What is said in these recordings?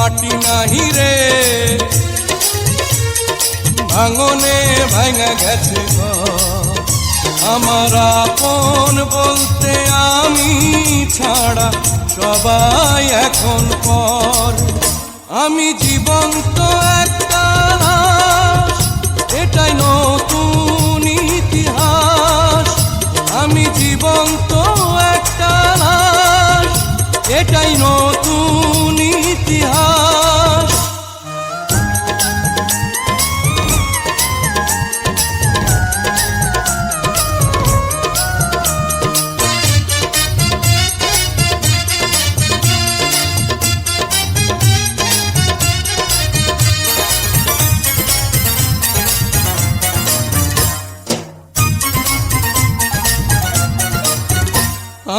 মাটি নাহি রে ভাঙনে ভাঙা গেছে ঘর। আমার আপন বলতে আমি ছাড়া সবাই এখন পর। আমি জীবন্ত একটা লাশ, এটাই নতুন ইতিহাস। আমি জীবন্ত একটা লাশ, এটাই নতুন ইতিহাস।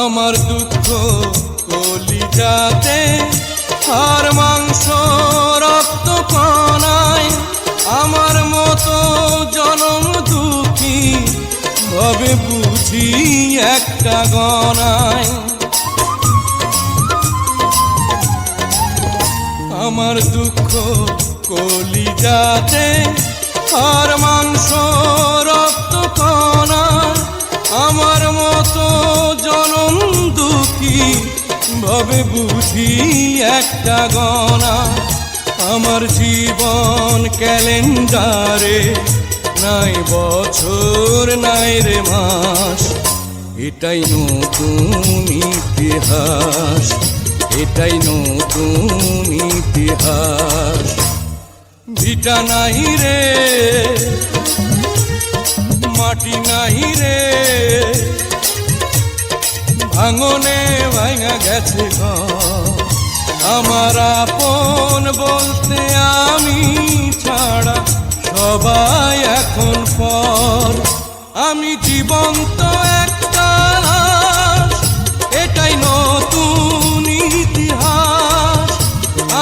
আমার দুঃখ কলিজাতে, আর মাংস রক্ত কণায়। আমার মতো জনম দুঃখী ভাবে বুঝি একটা গণায়। আমার দুঃখ কলিজাতে, আর মাংস রক্ত কণায়। আমার মতো জনম দুঃখী ভাবে বুঝি একটা গণা। আমার জীবন ক্যালেন্ডারে নাই বছর নাই রে মাস। এটাই নতুন ইতিহাস, এটাই নতুন ইতিহাস। ভিটা নাই রে মাটি নাহি রে ভাঙনে ভাঙা গেছে ঘর। আমার আপন বলতে আমি ছাড়া সবাই এখন পর। আমি জীবন্ত একটা লাশ, এটাই নতুন ইতিহাস।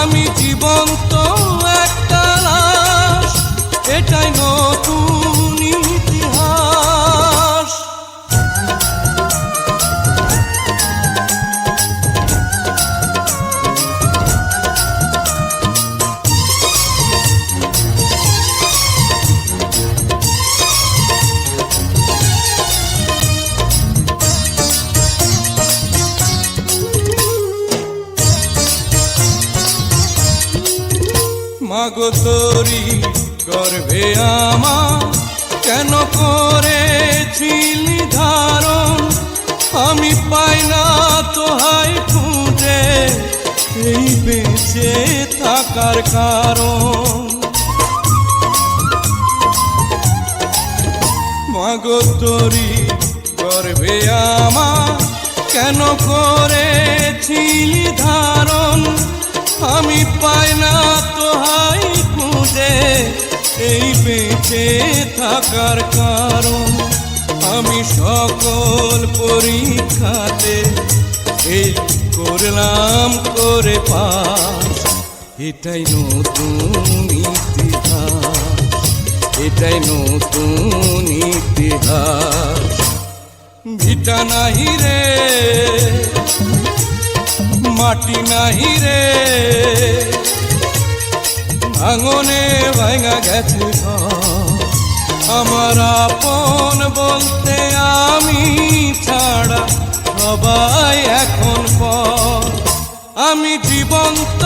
আমি জীবন্ত একটা লাশ, এটাই নতুন ইতিহাস। মাগো তোরি গর্ভে আমার কেন করেছিলি ধারণ। আমি পাই না তোহাই খুঁজে এই বেঁচে থাকার কারণ। মাগো তোরি গর্ভে আমার কেন করেছিলি ধারণ। আমি পাই না তোহাই খুঁজে এই বেঁচে থাকার কারণ। আমি সকল পরীক্ষাতে এই করলাম করে পাস। এটাই নতুন ইতিহাস, এটাই নতুন ইতিহাস। ভিটা নাহি রে মাটি নাহি রে ভাঙনে ভাঙা গেছে ঘর। আমার আপন বলতে আমি ছাড়া সবাই এখন পর। আমি জীবন্ত